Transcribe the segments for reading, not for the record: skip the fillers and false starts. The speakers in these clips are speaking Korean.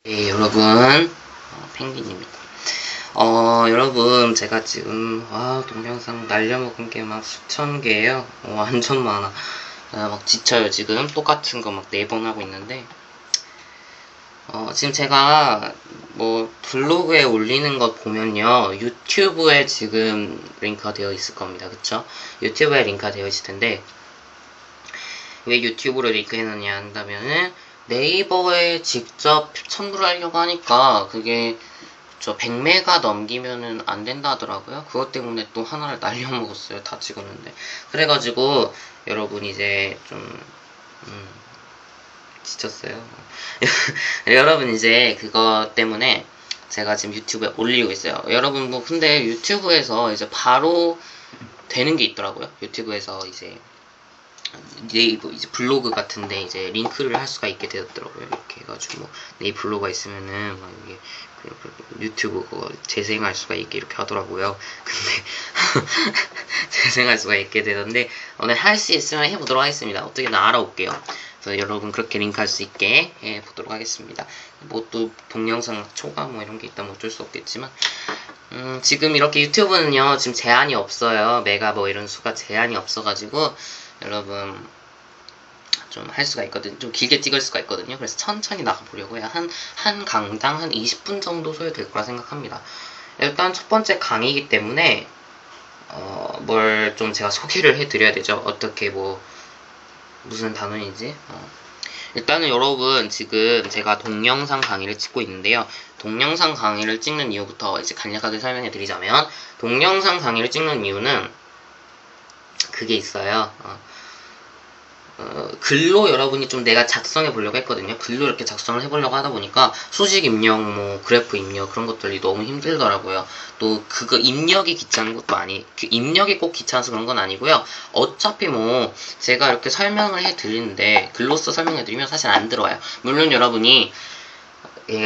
네, 여러분, 펭귄입니다. 여러분, 제가 지금, 동영상 날려먹은 게 막 수천 개예요. 완전 많아. 막 지쳐요, 지금. 똑같은 거 막 4번 하고 있는데. 지금 제가, 블로그에 올리는 것 보면요. 유튜브에 지금 링크가 되어 있을 겁니다. 그쵸? 유튜브에 링크가 되어 있을 텐데, 왜 유튜브로 링크해놓냐 한다면은, 네이버에 직접 첨부를 하려고 하니까 그게 100메가 넘기면은 안 된다 하더라고요. 그것 때문에 또 하나를 날려먹었어요. 다 찍었는데. 그래가지고 여러분 이제 좀 지쳤어요. 여러분 이제 그것 때문에 제가 지금 유튜브에 올리고 있어요. 여러분 근데 유튜브에서 이제 바로 되는 게 있더라고요. 유튜브에서 이제 네이버 이제 블로그 같은데 이제 링크를 할 수가 있게 되었더라고요. 이렇게 해가지고 네 블로그가 있으면은 막 이게 유튜브 그거 재생할 수가 있게 이렇게 하더라고요. 근데 재생할 수가 있게 되던데 오늘 할 수 있으면 해보도록 하겠습니다. 어떻게든 알아올게요. 그래서 여러분 그렇게 링크할 수 있게 해보도록 하겠습니다. 뭐 또 동영상 초과 뭐 이런 게 있다면 어쩔 수 없겠지만 지금 이렇게 유튜브는요 지금 제한이 없어요. 메가 뭐 이런 수가 제한이 없어가지고 여러분 좀 할 수가 있거든요. 좀 길게 찍을 수가 있거든요. 그래서 천천히 나가보려고요. 한 강당 한 20분 정도 소요될 거라 생각합니다. 일단 첫 번째 강의이기 때문에 뭘 좀 제가 소개를 해드려야 되죠. 어떻게 무슨 단원이지? 일단은 여러분 지금 제가 동영상 강의를 찍고 있는데요. 동영상 강의를 찍는 이유부터 이제 간략하게 설명해 드리자면 동영상 강의를 찍는 이유는 그게 있어요. 글로 여러분이 좀 내가 작성해 보려고 했거든요. 글로 이렇게 작성을 해보려고 하다 보니까 수식 입력, 그래프 입력 그런 것들이 너무 힘들더라고요. 또 그거 입력이 귀찮은 것도 입력이 꼭 귀찮아서 그런 건 아니고요. 어차피 제가 이렇게 설명을 해드리는데 글로써 설명해드리면 사실 안 들어와요. 물론 여러분이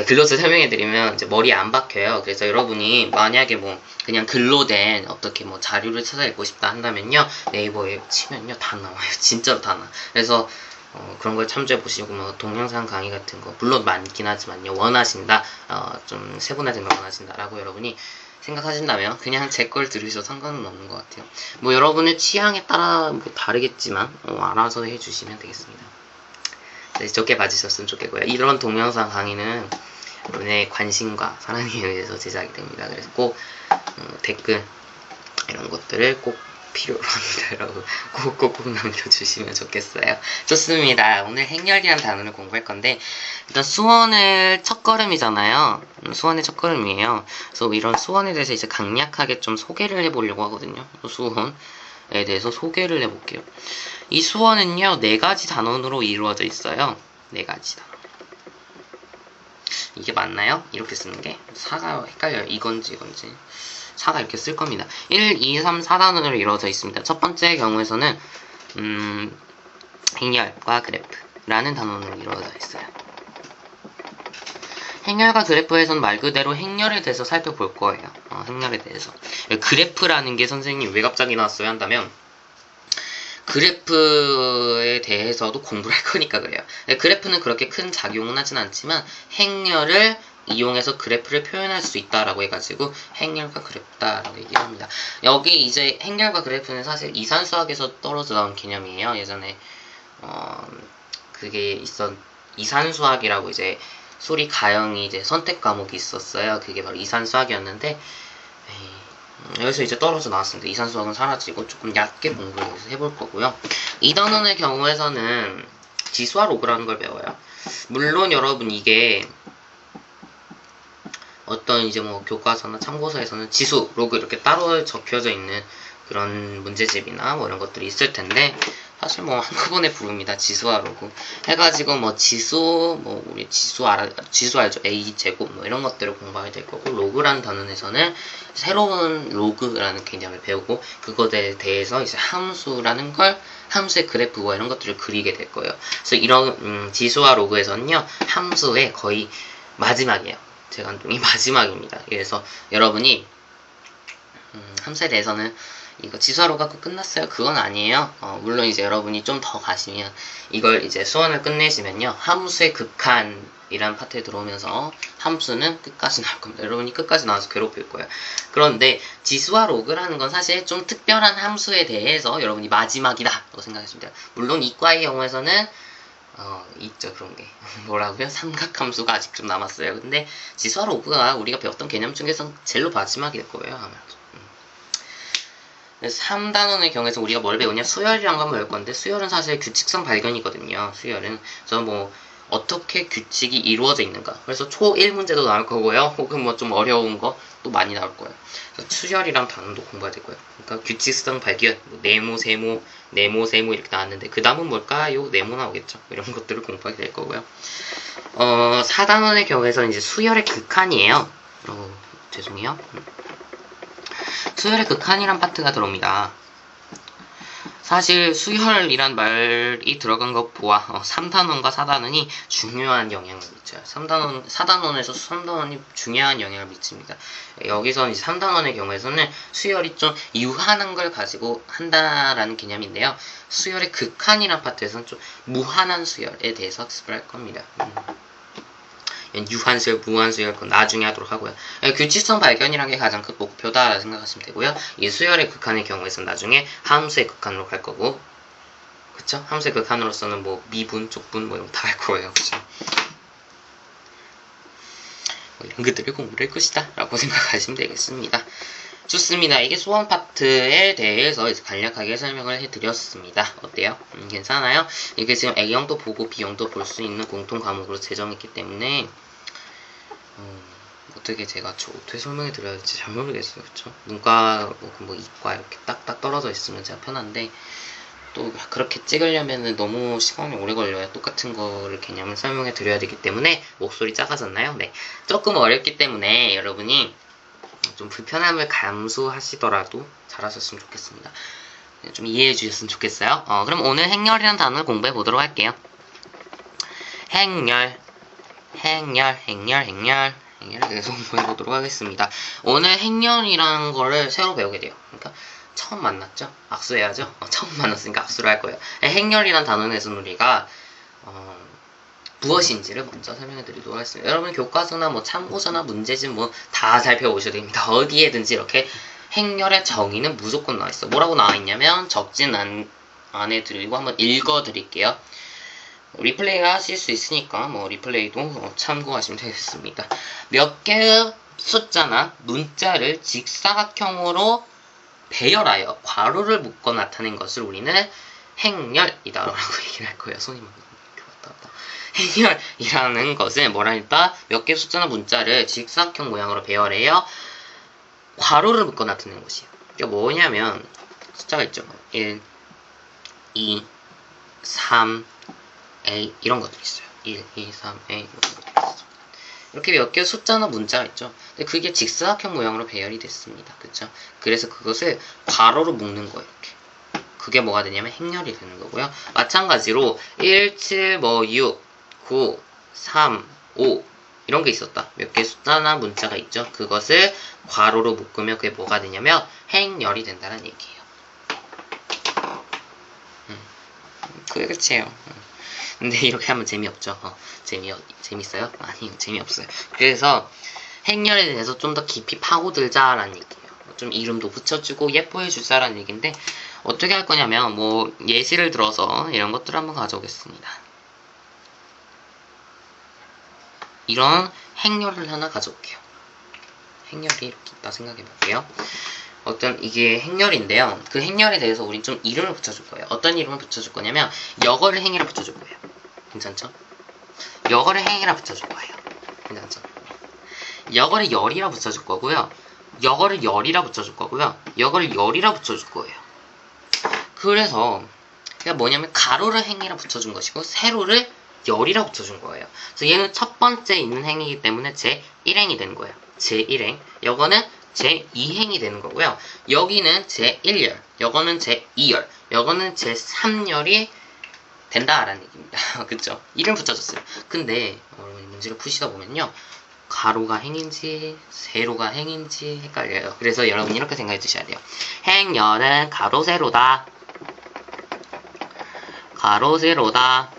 글로써 설명해드리면 이제 머리에 안 박혀요. 그래서 여러분이 만약에 그냥 글로 된 어떻게 자료를 찾아 읽고 싶다 한다면요. 네이버에 치면요. 다 나와요. 진짜로 다 나와요. 그래서 그런 걸 참조해 보시고 동영상 강의 같은 거 물론 많긴 하지만요. 원하신다. 좀 세분화된 걸 원하신다라고 여러분이 생각하신다면 그냥 제 걸 들으셔도 상관은 없는 것 같아요. 여러분의 취향에 따라 다르겠지만 알아서 해주시면 되겠습니다. 네, 좋게 봐주셨으면 좋겠고요. 이런 동영상 강의는 여러분의 관심과 사랑에 의해서 제작이 됩니다. 그래서 꼭 댓글 이런 것들을 꼭 필요로 합니다. 여러분 꼭 남겨주시면 좋겠어요. 좋습니다. 오늘 행렬이라는 단어를 공부할 건데 일단 수원을 첫걸음이잖아요. 수원의 첫걸음이에요. 그래서 이런 수원에 대해서 이제 간략하게 좀 소개를 해보려고 하거든요. 수원에 대해서 소개를 해볼게요. 이 수원은요 4가지 단원으로 이루어져 있어요. 4가지 단원. 이게 맞나요? 이렇게 쓰는 게? 사가 헷갈려요. 이건지 4가 이렇게 쓸 겁니다. 1, 2, 3, 4단원으로 이루어져 있습니다. 첫 번째 경우에서는 행렬과 그래프라는 단원으로 이루어져 있어요. 행렬과 그래프에서는 말 그대로 행렬에 대해서 살펴볼 거예요. 행렬에 대해서. 그래프라는 게 선생님 왜 갑자기 나왔어요? 한다면 그래프에 대해서도 공부를 할 거니까 그래요. 그래프는 그렇게 큰 작용은 하진 않지만 행렬을 이용해서 그래프를 표현할 수 있다라고 해가지고 행렬과 그래프다라고 얘기를 합니다. 여기 이제 행렬과 그래프는 사실 이산수학에서 떨어져 나온 개념이에요. 예전에 그게 이산수학이라고 이제 소리 가영이 이제 선택 과목이 있었어요. 그게 바로 이산수학이었는데 여기서 이제 떨어져 나왔습니다. 이산수학은 사라지고 조금 얕게 공부를 해볼 거고요. 이 단원의 경우에서는 지수와 로그라는 걸 배워요. 물론 여러분 이게 어떤 이제 교과서나 참고서에서는 지수, 로그 이렇게 따로 적혀져 있는 그런 문제집이나 이런 것들이 있을 텐데 사실 한꺼번에 부릅니다. 지수와 로그 해가지고 지수 우리 지수 알죠? A 제곱 이런 것들을 공부하게 될 거고 로그라는 단원에서는 새로운 로그라는 개념을 배우고 그것에 대해서 이제 함수의 그래프 이런 것들을 그리게 될 거예요. 그래서 이런 지수와 로그에서는요 함수의 거의 마지막이에요. 제관점이 마지막입니다. 그래서 여러분이 함수에 대해서는 이거 지수화로 갖고 끝났어요? 그건 아니에요. 물론 이제 여러분이 좀 더 가시면 이걸 이제 수원을 끝내시면요. 함수의 극한이란 파트에 들어오면서 함수는 끝까지 나올 겁니다. 여러분이 끝까지 나와서 괴롭힐 거예요. 그런데 지수화 로그라는 건 사실 좀 특별한 함수에 대해서 여러분이 마지막이다 라고 생각하시면 돼요. 물론 이과의 경우에서는 있죠, 그런 게. 뭐라고요? 삼각함수가 아직 좀 남았어요. 근데 지수화 로그가 우리가 배웠던 개념 중에서 제일 마지막일 거예요, 아무래도. 3단원의 경우에서 우리가 뭘 배우냐? 수열이란 걸 배울 건데, 수열은 사실 규칙성 발견이거든요, 수열은. 그래서 뭐, 어떻게 규칙이 이루어져 있는가. 그래서 초1 문제도 나올 거고요. 혹은 뭐 좀 어려운 거 또 많이 나올 거예요. 그래서 수열이란 단원도 공부해야 되고요. 그러니까 규칙성 발견, 뭐 네모, 세모, 네모, 세모 이렇게 나왔는데, 그 다음은 뭘까요? 네모 나오겠죠. 이런 것들을 공부하게 될 거고요. 4단원의 경우에서는 이제 수열의 극한이에요. 죄송해요. 수열의 극한이란 파트가 들어옵니다. 사실 수열이란 말이 들어간 것 보아 3단원과 4단원이 중요한 영향을 미쳐요. 4단원에서 3단원이 중요한 영향을 미칩니다. 여기서 이제 3단원의 경우에서는 수열이 좀 유한한 걸 가지고 한다라는 개념인데요. 수열의 극한이란 파트에서는 좀 무한한 수열에 대해서 학습을 할 겁니다. 유한수열, 무한수열 그건 나중에 하도록 하고요. 규칙성 발견이라는 게 가장 큰 목표다 생각하시면 되고요. 이 수열의 극한의 경우에서는 나중에 함수의 극한으로 갈 거고, 그쵸? 함수의 극한으로서는 뭐 미분, 족분 뭐 이런 거 다 할 거예요. 그쵸? 뭐 이런 것들을 공부를 할 것이다 라고 생각하시면 되겠습니다. 좋습니다. 이게 수원 파트에 대해서 이제 간략하게 설명을 해드렸습니다. 어때요? 괜찮아요? 이게 지금 A형도 보고 B형도 볼 수 있는 공통 과목으로 제정했기 때문에 어떻게 제가 어떻게 설명해 드려야 될지 잘 모르겠어요. 그쵸? 문과, 뭐 이과 이렇게 딱딱 떨어져 있으면 제가 편한데 또 그렇게 찍으려면은 너무 시간이 오래 걸려요. 똑같은 거를 개념을 설명해 드려야 되기 때문에 목소리 작아졌나요? 네. 조금 어렵기 때문에 여러분이 좀 불편함을 감수하시더라도 잘하셨으면 좋겠습니다. 좀 이해해 주셨으면 좋겠어요. 그럼 오늘 행렬이라는 단어를 공부해 보도록 할게요. 행렬 계속 공부해 보도록 하겠습니다. 오늘 행렬이라는 거를 새로 배우게 돼요. 그러니까 처음 만났죠? 악수해야죠? 처음 만났으니까 악수를 할 거예요. 행렬이라는 단어에서는 우리가 무엇인지를 먼저 설명해 드리도록 하겠습니다. 여러분 교과서나 뭐 참고서나 문제집 뭐 다 살펴보셔야 됩니다. 어디에든지 이렇게 행렬의 정의는 무조건 나와 있어. 뭐라고 나와 있냐면 적진 안에 드리고 한번 읽어 드릴게요. 리플레이가 하실 수 있으니까 뭐 리플레이도 참고하시면 되겠습니다. 몇 개의 숫자나 문자를 직사각형으로 배열하여 괄호를 묶어 나타낸 것을 우리는 행렬이다 라고 얘기를 할 거예요. 손이 막 왔다 갔다. 행렬이라는 것은 뭐라 했다? 몇 개의 숫자나 문자를 직사각형 모양으로 배열해요 괄호를 묶어 나타낸 것이에요. 이게 뭐냐면 숫자가 있죠. 1, 2, 3, A 이런 것들이 있어요. 1, 2, 3, A 이런 것들이 있어요. 이렇게 몇 개의 숫자나 문자가 있죠. 근데 그게 직사각형 모양으로 배열이 됐습니다. 그쵸? 그래서 그것을 괄호로 묶는 거예요. 이렇게. 그게 뭐가 되냐면 행렬이 되는 거고요. 마찬가지로 1, 7, 6, 9, 3, 5 이런 게 있었다. 몇 개의 숫자나 문자가 있죠. 그것을 괄호로 묶으면 그게 뭐가 되냐면 행렬이 된다는 얘기예요. 그게 끝이에요. 근데 이렇게 하면 재미없죠. 재밌어요? 아니, 재미없어요. 그래서 행렬에 대해서 좀 더 깊이 파고들자라는 얘기예요. 좀 이름도 붙여주고 예뻐해 줄자라는 얘기인데 어떻게 할 거냐면 뭐 예시를 들어서 이런 것들을 한번 가져오겠습니다. 이런 행렬을 하나 가져올게요. 행렬이 이렇게 있다 생각해 볼게요. 어떤 이게 행렬인데요. 그 행렬에 대해서 우린 좀 이름을 붙여줄 거예요. 어떤 이름을 붙여줄 거냐면 여거를 행이라 붙여줄 거예요. 괜찮죠? 여거를 행이라 붙여줄 거예요. 괜찮죠? 여거를 열이라 붙여줄 거고요. 여거를 열이라 붙여줄 거고요. 여거를 열이라 붙여줄 거예요. 그래서 그게 뭐냐면 가로를 행이라 붙여준 것이고 세로를 열이라 붙여준 거예요. 그래서 얘는 첫 번째 있는 행이기 때문에 제1행이 되는 거예요. 제1행. 여거는 제2행이 되는 거고요. 여기는 제1열, 여거는 제2열, 여거는 제3열이 된다라는 얘기입니다. 그쵸? 이름 붙여줬어요. 근데 문제를 푸시다 보면요. 가로가 행인지 세로가 행인지 헷갈려요. 그래서 여러분 이렇게 생각해 주셔야 돼요. 행렬은 가로 세로다. 가로 세로다.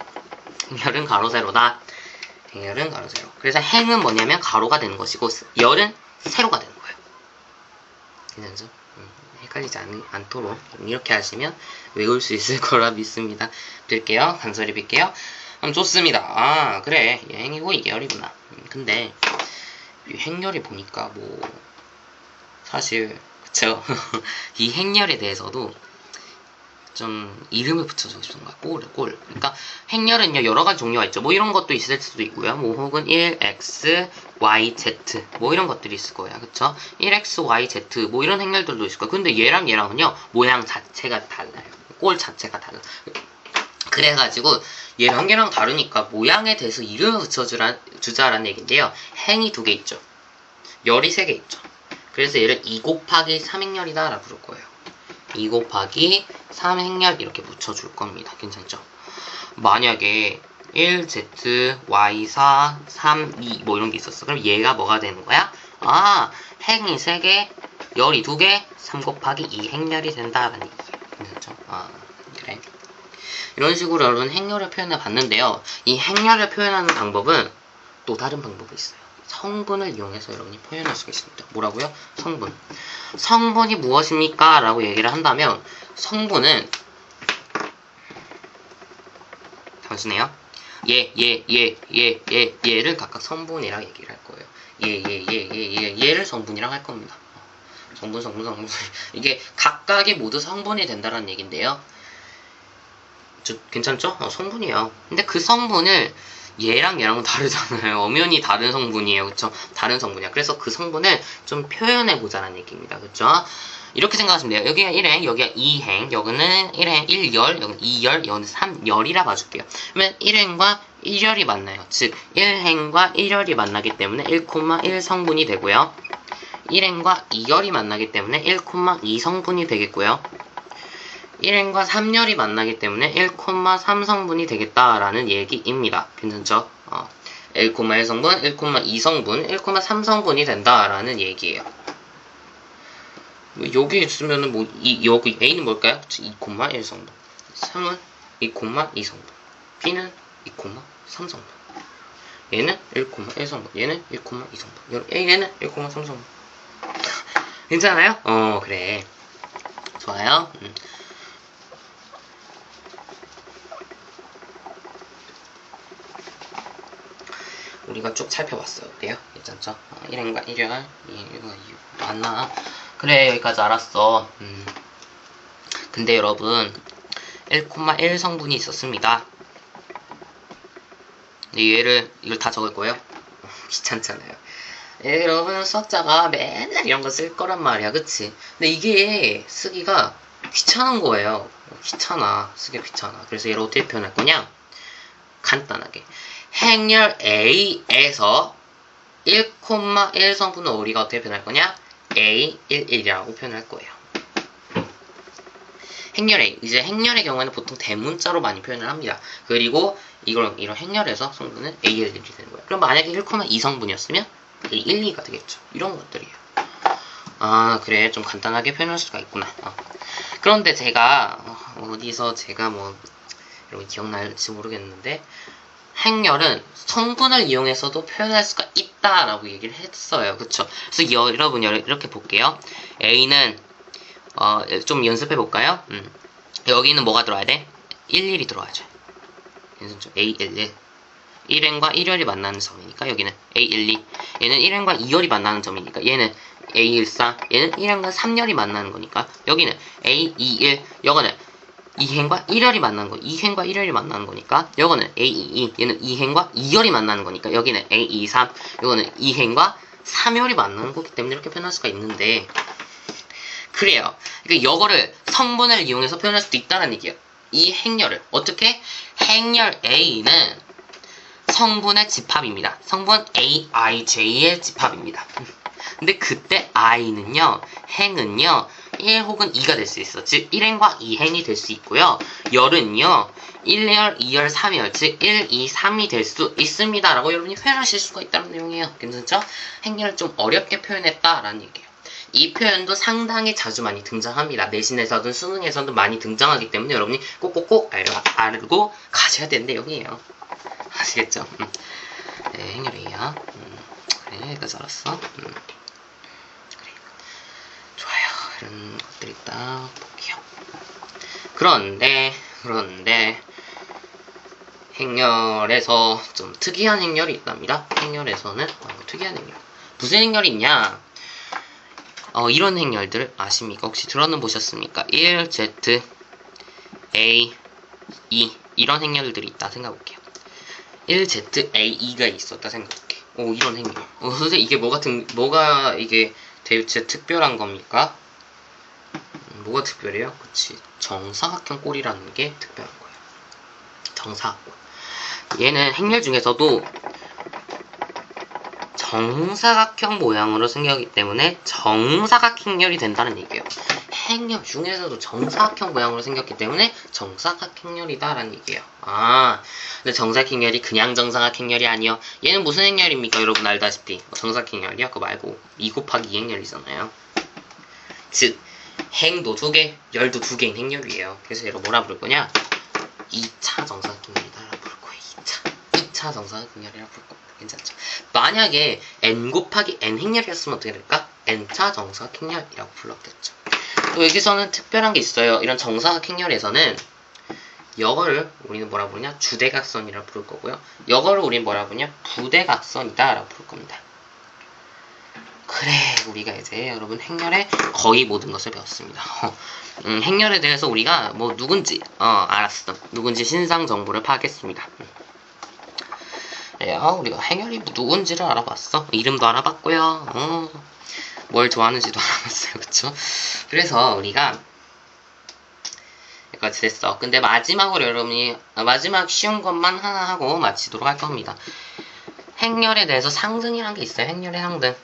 행렬은 가로 세로다. 행렬은 가로 세로. 그래서 행은 뭐냐면 가로가 되는 것이고 열은 세로가 되는 거예요. 괜찮죠? 헷갈리지 않도록 이렇게 하시면 외울 수 있을 거라 믿습니다. 빌게요. 간소리 빌게요. 좋습니다. 아 그래 이게 행이고 이게 열이구나. 근데 이 행렬이 보니까 뭐 사실 그쵸? 이 행렬에 대해서도 좀 이름을 붙여주고 싶은 거야. 꼴. 그러니까 행렬은요 여러 가지 종류가 있죠. 뭐 이런 것도 있을 수도 있고요. 뭐 혹은 1x, y, z 뭐 이런 것들이 있을 거예요. 그쵸? 1x, y, z 뭐 이런 행렬들도 있을 거예요. 근데 얘랑은요 모양 자체가 달라요. 꼴 자체가 달라. 그래가지고 얘랑 다르니까 모양에 대해서 이름을 붙여주자라는 얘기인데요. 행이 2개 있죠. 열이 3개 있죠. 그래서 얘를 2 곱하기 3행렬이다 라고 부를 거예요. 2 곱하기 3행렬 이렇게 붙여줄 겁니다. 괜찮죠? 만약에 1z, y4, 3, 2 뭐 이런 게 있었어. 그럼 얘가 뭐가 되는 거야? 아, 행이 3개, 열이 2개, 3 곱하기 2 행렬이 된다라는 얘기예요. 괜찮죠? 아, 그래. 이런 식으로 여러분 행렬을 표현해 봤는데요. 이 행렬을 표현하는 방법은 또 다른 방법이 있어요. 성분을 이용해서 여러분이 표현할 수가 있습니다. 뭐라고요? 성분. 성분이 무엇입니까? 라고 얘기를 한다면 성분은 단순해요. 얘를 각각 성분이라고 얘기를 할 거예요. 얘를 성분이라고 할 겁니다. 성분. 이게 각각이 모두 성분이 된다는 얘기인데요. 괜찮죠? 성분이에요. 근데 그 성분을 얘랑은 다르잖아요. 엄연히 다른 성분이에요. 그쵸? 다른 성분이야. 그래서 그 성분을 좀 표현해보자는 얘기입니다. 그쵸? 이렇게 생각하시면 돼요. 여기가 1행, 여기가 2행, 여기는 1행, 1열, 여기는 2열, 여기는 3열이라 봐줄게요. 그러면 1행과 1열이 만나요. 즉, 1행과 1열이 만나기 때문에 1,1 성분이 되고요. 1행과 2열이 만나기 때문에 1,2 성분이 되겠고요. 1행과 3열이 만나기 때문에 1,3 성분이 되겠다라는 얘기입니다. 괜찮죠? 1,1 성분, 1,2 성분, 1,3 성분이 된다라는 얘기예요. 여기 있으면은 뭐 여기 A는 뭘까요? 2,1 성분, 3은 2,2 성분, B는 2,3 성분, 얘는 1,1 성분, 얘는 1,2 성분, 얘는 1,3 성분. 괜찮아요? 그래. 좋아요. 우리가 쭉 살펴봤어요. 어때요? 괜찮죠? 1행과 1열, 1과 2 맞나? 그래, 여기까지 알았어. 근데 여러분 1,1 성분이 있었습니다. 근데 이걸 다 적을 거예요? 귀찮잖아요. 여러분 수학자가 맨날 이런 거 쓸 거란 말이야. 그치? 근데 이게 쓰기가 귀찮은 거예요. 쓰기 귀찮아. 그래서 얘를 어떻게 표현할 거냐? 간단하게 행렬 A에서 1,1 성분을 우리가 어떻게 표현할 거냐? A11이라고 표현할 거예요. 행렬 A. 이제 행렬의 경우에는 보통 대문자로 많이 표현을 합니다. 그리고 이런 행렬에서 성분은 A11이 되는 거예요. 그럼 만약에 1,2 성분이었으면 A12가 되겠죠. 이런 것들이에요. 아, 그래. 좀 간단하게 표현할 수가 있구나. 그런데 제가 어디서 여러분 기억날지 모르겠는데 행렬은 성분을 이용해서도 표현할 수가 있다라고 얘기를 했어요. 그쵸? 그래서 여러분 이렇게 볼게요. A는 좀 연습해 볼까요? 여기는 뭐가 들어와야 돼? 11이 들어와야죠. 괜찮죠? A11 1행과 1열이 만나는 점이니까 여기는 A12 얘는 1행과 2열이 만나는 점이니까 얘는 A14 얘는 1행과 3열이 만나는 거니까 여기는 A21 여거는 2행과 1열이 만나는 거 2행과 1열이 만나는 거니까 요거는 A22 얘는 2행과 2열이 만나는 거니까 여기는 A23 요거는 2행과 3열이 만나는 거기 때문에 이렇게 표현할 수가 있는데 그래요. 그러니까 요거를 성분을 이용해서 표현할 수도 있다는 얘기예요. 이 행렬을 어떻게? 행렬 A는 성분의 집합입니다. 성분 AIJ의 집합입니다. 근데 그때 I는요, 행은요, 1 혹은 2가 될 수 있어. 즉 1행과 2행이 될 수 있고요. 열은요 1열, 2열, 3열, 즉 1, 2, 3이 될 수 있습니다 라고 여러분이 표현하실 수가 있다는 내용이에요. 괜찮죠? 행렬을 좀 어렵게 표현했다라는 얘기예요. 이 표현도 상당히 자주 많이 등장합니다. 내신에서든 수능에서든 많이 등장하기 때문에 여러분이 꼭꼭꼭 알고 가셔야 되는 내용이에요. 아시겠죠? 네, 행렬이에요. 그래, 여기까지 알았어. 그래. 좋아요. 이런 것들이 딱 볼게요. 그런데 행렬에서 좀 특이한 행렬이 있답니다. 행렬에서는 특이한 행렬. 무슨 행렬이 있냐? 이런 행렬들 아십니까? 혹시 들어는 보셨습니까? 1, Z, A, E 이런 행렬들이 있다 생각해볼게요. 1, Z, A, E가 있었다 생각해볼게요. 오, 이런 행렬. 선생님 이게 뭐가 이게 대체 특별한 겁니까? 뭐가 특별해요? 그치. 정사각형 꼴이라는 게 특별한 거예요. 정사각형. 얘는 행렬 중에서도 정사각형 모양으로 생겼기 때문에 정사각행렬이 된다는 얘기예요. 행렬 중에서도 정사각형 모양으로 생겼기 때문에 정사각행렬이다라는 얘기예요. 근데 정사각행렬이 그냥 정사각행렬이 아니요. 얘는 무슨 행렬입니까? 여러분 알다시피 정사각행렬이요? 그거 말고 2 곱하기 2 행렬이잖아요. 즉 행도 2개, 열도 2개인 행렬이에요. 그래서 얘를 뭐라 부를 거냐? 2차 정사각행렬이다라고 부를 거예요. 2차 정사각행렬이라고 부를 겁니다. 괜찮죠? 만약에 n 곱하기 n 행렬이었으면 어떻게 될까? n차 정사각행렬이라고 불렀겠죠. 또 여기서는 특별한 게 있어요. 이런 정사각행렬에서는 이거를 우리는 뭐라 부르냐? 주대각선이라고 부를 거고요. 이거를 우리는 뭐라 부르냐? 부대각선이다 라고 부를 겁니다. 그래, 우리가 이제 여러분 행렬의 거의 모든 것을 배웠습니다. 행렬에 대해서 우리가 뭐 누군지 알았어. 누군지 신상 정보를 파악했습니다. 네, 우리가 행렬이 누군지를 알아봤어. 이름도 알아봤고요. 뭘 좋아하는지도 알아봤어요. 그쵸? 그래서 우리가 여기까지 됐어. 근데 마지막으로 여러분이 마지막 쉬운 것만 하나 하고 마치도록 할 겁니다. 행렬에 대해서 상등이란 게 있어요. 행렬의 상등.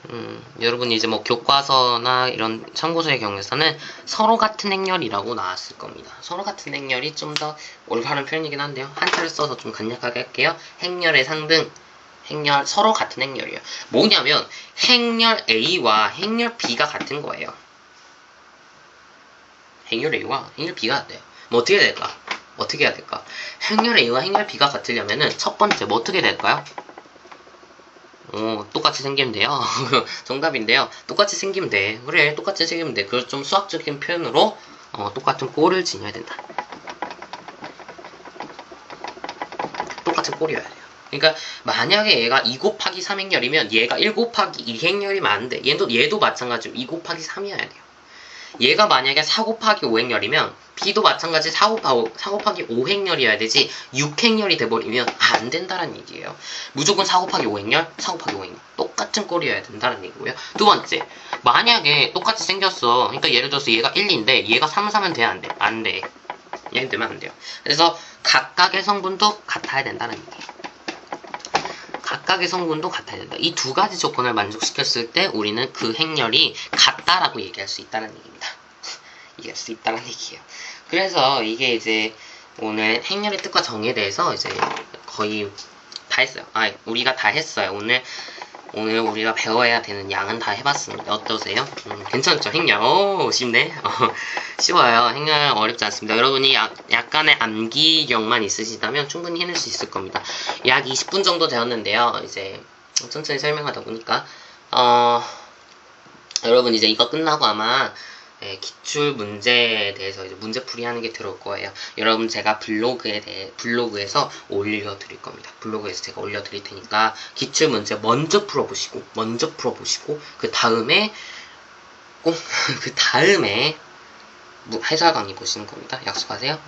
여러분이 이제 뭐 교과서나 이런 참고서의 경우에서는 서로 같은 행렬이라고 나왔을 겁니다. 서로 같은 행렬이 좀 더 올바른 표현이긴 한데요. 한자를 써서 좀 간략하게 할게요. 행렬의 상등. 행렬, 서로 같은 행렬이에요. 뭐냐면 행렬 A와 행렬 B가 같은 거예요. 행렬 A와 행렬 B가 같대요. 뭐 어떻게 될까? 어떻게 해야 될까? 행렬 A와 행렬 B가 같으려면은 첫 번째 뭐 어떻게 될까요? 똑같이 생기면 돼요. 정답인데요. 똑같이 생기면 돼. 그래, 똑같이 생기면 돼. 그걸 좀 수학적인 표현으로 똑같은 꼴을 지녀야 된다. 똑같은 꼴이어야 돼요. 그러니까 만약에 얘가 2 곱하기 3 행렬이면 얘가 1 곱하기 2 행렬이면 안 돼. 얘도 마찬가지로 2 곱하기 3이어야 돼요. 얘가 만약에 4 곱하기 5 행렬이면 B도 마찬가지 4 곱하기 5 행렬이어야 되지 6 행렬이 돼버리면 안 된다는 얘기예요. 무조건 4 곱하기 5 행렬, 4 곱하기 5 행렬 똑같은 꼴이어야 된다는 얘기고요. 두 번째, 만약에 똑같이 생겼어. 그러니까 예를 들어서 얘가 1인데 얘가 3, 4면 돼? 안 돼? 안 돼. 얘는 되면 안 돼요. 그래서 각각의 성분도 같아야 된다는 얘기예요. 각각의 성분도 같아야 된다. 이 두 가지 조건을 만족시켰을 때 우리는 그 행렬이 같다라고 얘기할 수 있다는 얘기입니다. 얘기할 수 있다는 얘기예요. 그래서 이게 이제 오늘 행렬의 뜻과 정의에 대해서 이제 거의 다 했어요. 우리가 다 했어요. 오늘 우리가 배워야 되는 양은 다 해봤습니다. 어떠세요? 괜찮죠? 행렬. 오, 쉽네. 쉬워요. 행렬 어렵지 않습니다. 여러분이 약간의 암기력만 있으시다면 충분히 해낼 수 있을 겁니다. 약 20분 정도 되었는데요. 이제 천천히 설명하다 보니까 여러분 이제 이거 끝나고 아마 기출 문제에 대해서 이제 문제풀이 하는 게 들어올 거예요. 여러분 제가 블로그에서 올려드릴 겁니다. 블로그에서 제가 올려드릴 테니까 기출 문제 먼저 풀어보시고 그 다음에 꼭 그 다음에 해설 강의 보시는 겁니다. 약속하세요.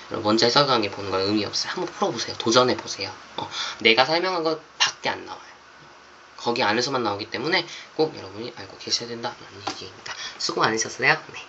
여러분 먼저 해설 강의 보는 건 의미 없어요. 한번 풀어보세요. 도전해보세요. 내가 설명한 것 밖에 안 나와요. 거기 안에서만 나오기 때문에 꼭 여러분이 알고 계셔야 된다는 얘기입니다. 수고 많으셨어요. 네.